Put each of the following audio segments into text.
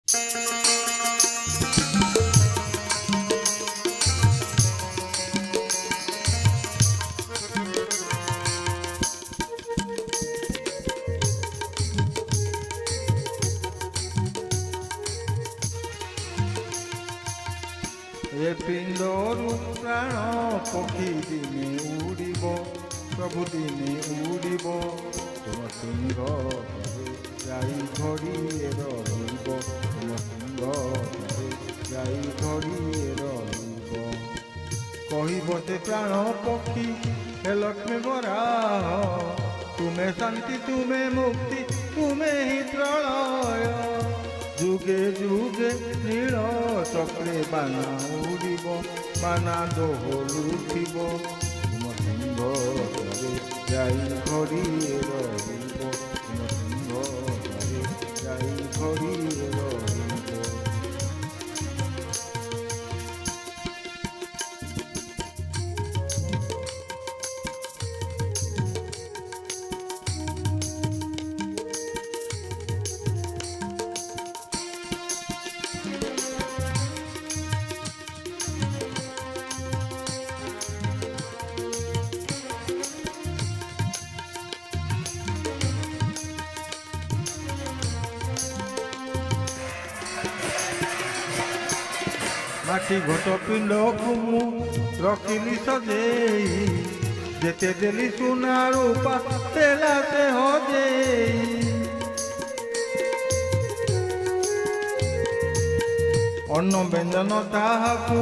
ଏ ପିଣ୍ଡରୁ ପ୍ରାଣ ପକ୍ଷୀ ଦିନେ ଉଡ଼ିବ, ପ୍ରଭୁ ଦିନେ ଉଡ଼ିବ, ତୁମ ସିଂହ ଯାଇ ଘଡ଼ିଏ ରହିବ, ତୁମ ସିଂହ ଯାଇ ଘଡ଼ିଏ ରହିବ। କହିବ ସେ ପ୍ରାଣ ପକ୍ଷୀ ହେ ଲକ୍ଷ୍ମୀ ବରାହ, ତୁମେ ଶାନ୍ତି ତୁମେ ମୁକ୍ତି ତୁମେ ହିଁ ପ୍ରଳୟ। যুগে যুগে নীল চক্রে বানা উড়িব, বানা দোহল উঠিব, তুম সিংহ যাই ঘড়িয়ে রহিব, তুম সিংহ যাই ঘড়িয়ে রহিব। মাটি ঘট পিণ্ডକୁ ମୁଁ ରଖିଲି ସଜେଇ, ଯେତେ ଦେଲି ସୁନା ରୂପା ଦେଲା ସେ ହଜେଇ। ଅନ୍ନ ବ୍ୟଞ୍ଜନ ତାହାକୁ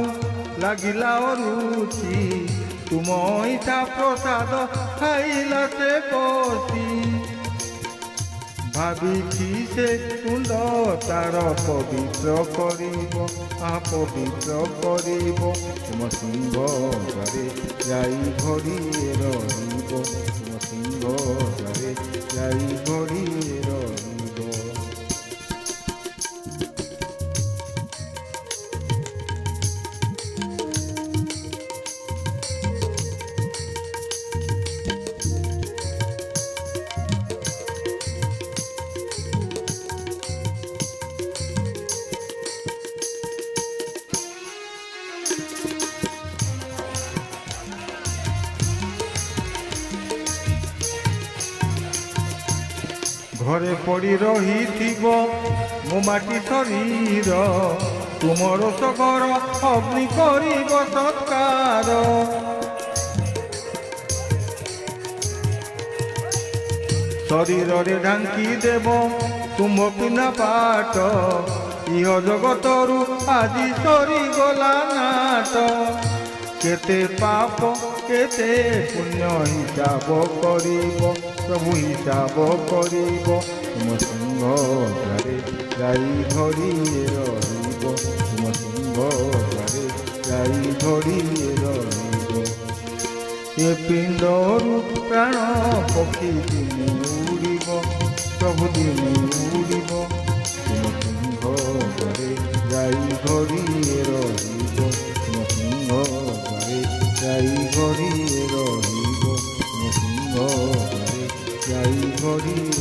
ଲାଗିଲା ଅରୁଚି, ତୁମ ଇଚ୍ଛା ପ୍ରସାଦ ଖାଇଲା ସେ ବସି। ଭାବିଛି ସେ କୁଣ୍ଡ ତାର ପବିତ୍ର କରିବ, ପବିତ୍ର କରିବ, ତୁମ ସିଂହ ଯାଇ ଘଡ଼ିଏ ରହିବ, ତୁମ ସିଂହ ଯାଇ ଘଡ଼ିଏ ରହିବ। ঘরে পড়ি রহিথিব ମୋ ମାଟି ଶରୀର, ତୁମର ସଗର ଅଗ୍ନି କରିବ ସତ୍କାର। ଶରୀରରେ ଢାଙ୍କି ଦେବ ତୁମ ପିନା ପାଟ, ଇହ ଜଗତରୁ ଆଜି ସରିଗଲା ନାଟ। କେତେ ପାପ କେତେ ପୁଣ୍ୟ ହିସାବ କରିବ, ପ୍ରଭୁ ହିସାବ କରିବ, ତୁମ ସିଂହ ଯାଇ ଘଡ଼ିଏ ରହିବ, ତୁମ ସିଂହ ଯାଇ ଘଡ଼ିଏ ରହିବ। ଏ ପିଣ୍ଡରୁ ପ୍ରାଣ ପକ୍ଷୀ ଦିନେ ଉଡ଼ିବ, ପ୍ରଭୁ ଦିନେ ଉଡ଼ିବ, ତୁମ ସିଂହ ଯାଇ ଘଡ଼ିଏ ରହିବ, ତୁମ ସିଂହ ଯାଇ ଘଡ଼ିଏ ରହିବ, ତୁମ ସିଂହ ଯାଇ ଘଡ଼ିଏ